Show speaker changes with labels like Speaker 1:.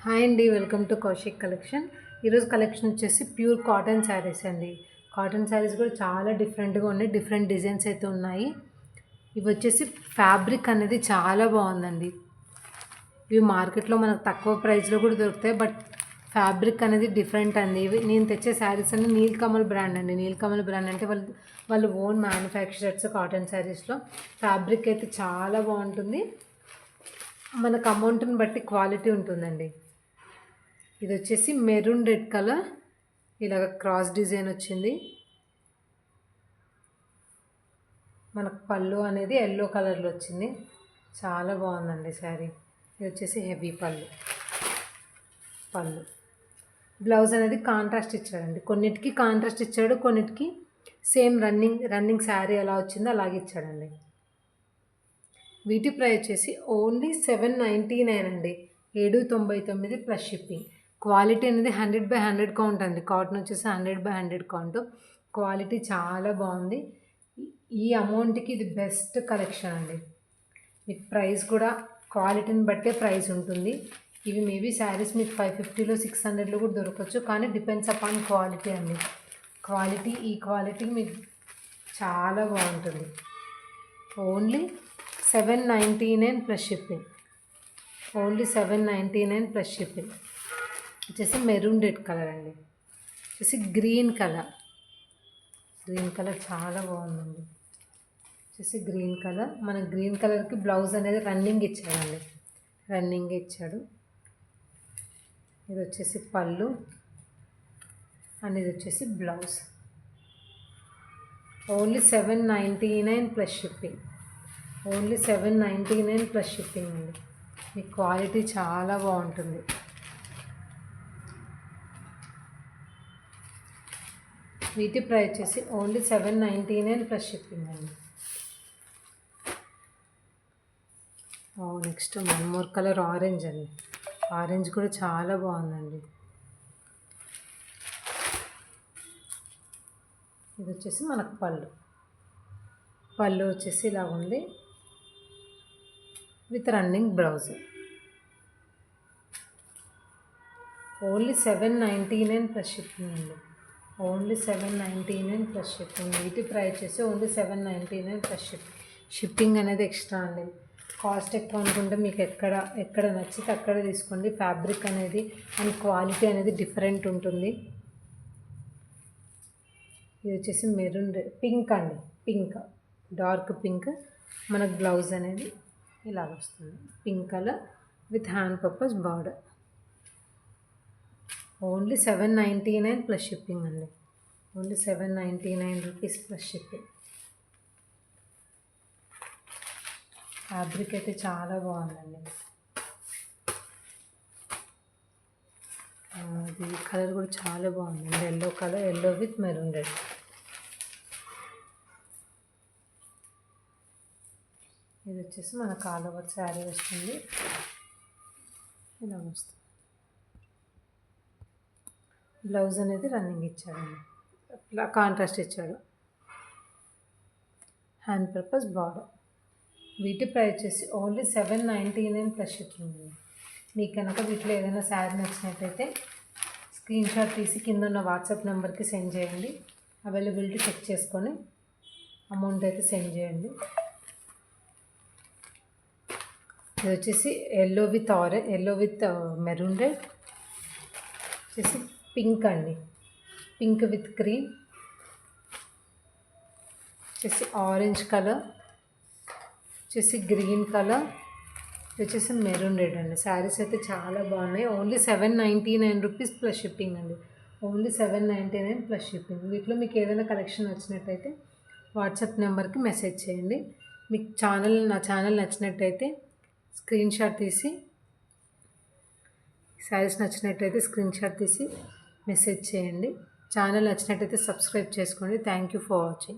Speaker 1: Hi అండి, welcome to Kaushik collection. ఈరోజు collection వచ్చేసి ప్యూర్ కాటన్ శారీస్ అండి. కాటన్ శారీస్ కూడా చాలా డిఫరెంట్గా ఉన్నాయి, డిఫరెంట్ డిజైన్స్ అయితే ఉన్నాయి. ఇవి వచ్చేసి ఫ్యాబ్రిక్ అనేది చాలా బాగుందండి. ఇవి మార్కెట్లో మనకు తక్కువ ప్రైస్లో కూడా దొరుకుతాయి, బట్ ఫ్యాబ్రిక్ అనేది డిఫరెంట్ అండి. ఇవి నేను తెచ్చే శారీస్ అన్ని నీల్కమల్ బ్రాండ్ అండి. నీల్కమల్ బ్రాండ్ అంటే వాళ్ళు ఓన్ మ్యానుఫ్యాక్చరర్స్ కాటన్ శారీస్లో. ఫ్యాబ్రిక్ అయితే చాలా బాగుంటుంది, మనకు అమౌంట్ని బట్టి క్వాలిటీ ఉంటుందండి. ఇది వచ్చేసి మెరూన్ రెడ్ కలర్, ఇలాగ క్రాస్ డిజైన్ వచ్చింది. మనకు పళ్ళు అనేది ఎల్లో కలర్లో వచ్చింది, చాలా బాగుందండి శారీ. ఇది వచ్చేసి హెవీ పళ్ళు. బ్లౌజ్ అనేది కాంట్రాస్ట్ ఇచ్చాడండి. కొన్నిటికి కాంట్రాస్ట్ ఇచ్చాడు, కొన్నిటికి సేమ్ రన్నింగ్ శారీ ఎలా వచ్చిందో అలాగే ఇచ్చాడండి. వీటి ప్రైస్ వచ్చేసి ఓన్లీ 799 అండి. 799 ప్లస్ షిప్పింగ్. క్వాలిటీ అనేది 100/100 కౌంట్ అండి. కాటన్ వచ్చేసి 100/100 కౌంట్. క్వాలిటీ చాలా బాగుంది. ఈ అమౌంట్కి ఇది బెస్ట్ కలెక్షన్ అండి. మీకు ప్రైస్ కూడా క్వాలిటీని బట్టే ప్రైస్ ఉంటుంది. ఇవి మేబీ శారీస్ మీకు 550లో 600లో కూడా దొరకవచ్చు, కానీ డిపెండ్స్ అపాన్ క్వాలిటీ అండి. ఈ క్వాలిటీ మీకు చాలా బాగుంటుంది. Only 799 plus shipping. Only 799 plus shipping. వచ్చేసి మెరూన్ రెడ్ కలర్ అండి. వచ్చేసి గ్రీన్ కలర్ చాలా బాగుందండి. వచ్చేసి గ్రీన్ కలర్, మన గ్రీన్ కలర్కి బ్లౌజ్ అనేది రన్నింగ్ ఇచ్చాడండి. ఇది వచ్చేసి పళ్ళు అండ్ ఇది వచ్చేసి blouse. Only 799 plus shipping. Only 799 plus shipping అండి. మీ క్వాలిటీ చాలా బాగుంటుంది. వీటి ప్రైస్ వచ్చేసి ఓన్లీ 799 ప్లస్ షిప్పింగ్ అండి. Next one more colour orange అండి. ఆరెంజ్ కూడా చాలా బాగుందండి. ఇది వచ్చేసి మనకు పళ్ళు వచ్చేసి ఇలా ఉంది with running blouse. Only 799 plus shipping అండి. Only 799 plus shipping. వీటి ప్రైస్ వచ్చేసి ఓన్లీ 799 ప్లస్ షిప్పింగ్ అనేది ఎక్స్ట్రా అండి. కాస్ట్ ఎక్కువ అనుకుంటే మీకు ఎక్కడ నచ్చితే అక్కడ తీసుకోండి. ఫ్యాబ్రిక్ అనేది అండ్ క్వాలిటీ అనేది డిఫరెంట్ ఉంటుంది. ఇది వచ్చేసి మెరూన్ పింక్ అండి. Dark pink. మనకు బ్లౌజ్ అనేది ఇలాగ వస్తుంది, pink colour with hand purpose border. Only 799 plus shipping అండి. Only 799 rupees plus shipping. Fabric అయితే చాలా బాగుందండి. ఇది కలర్ కూడా చాలా బాగుందండి. Yellow colour, yellow with maroon red. ఇది వచ్చేసి మన ఆల్ ఓవర్ శారీ వస్తుంది, ఇలా వస్తుంది. బ్లౌజ్ అనేది రన్నింగ్ ఇచ్చాడండి, కాంట్రాస్ట్ ఇచ్చాడు, హ్యాండ్ పర్పస్ బార్డర్. వీటి ప్రైస్ వచ్చేసి ఓన్లీ 799 ప్లస్ షిప్పింగ్ అండి. మీకు కనుక వీటిలో ఏదైనా శారీ నచ్చినట్టయితే స్క్రీన్ షాట్ తీసి కింద ఉన్న వాట్సాప్ నెంబర్కి సెండ్ చేయండి. అవైలబిలిటీ చెక్ చేసుకొని అమౌంట్ అయితే సెండ్ చేయండి. ఇది వచ్చేసి ఎల్లో విత్ మెరూన్ రెడ్. వచ్చేసి పింక్ అండి, పింక్ విత్ క్రీమ్. వచ్చేసి ఆరెంజ్ కలర్, వచ్చేసి గ్రీన్ కలర్, వచ్చేసి మెరూన్ రెడ్ అండి. శారీస్ అయితే చాలా బాగున్నాయి. ఓన్లీ 799 రూపీస్ ప్లస్ షిప్పింగ్ అండి. Only 799 plus shipping. వీటిలో మీకు ఏదైనా కలెక్షన్ వచ్చినట్టయితే వాట్సాప్ నెంబర్కి మెసేజ్ చేయండి. మీకు నా ఛానల్ నచ్చినట్టయితే స్క్రీన్ షాట్ తీసి, శారీస్ నచ్చినట్టయితే స్క్రీన్ షాట్ తీసి మెసేజ్ చేయండి. ఛానల్ నచ్చినట్టయితే సబ్స్క్రైబ్ చేసుకోండి. Thank you for watching.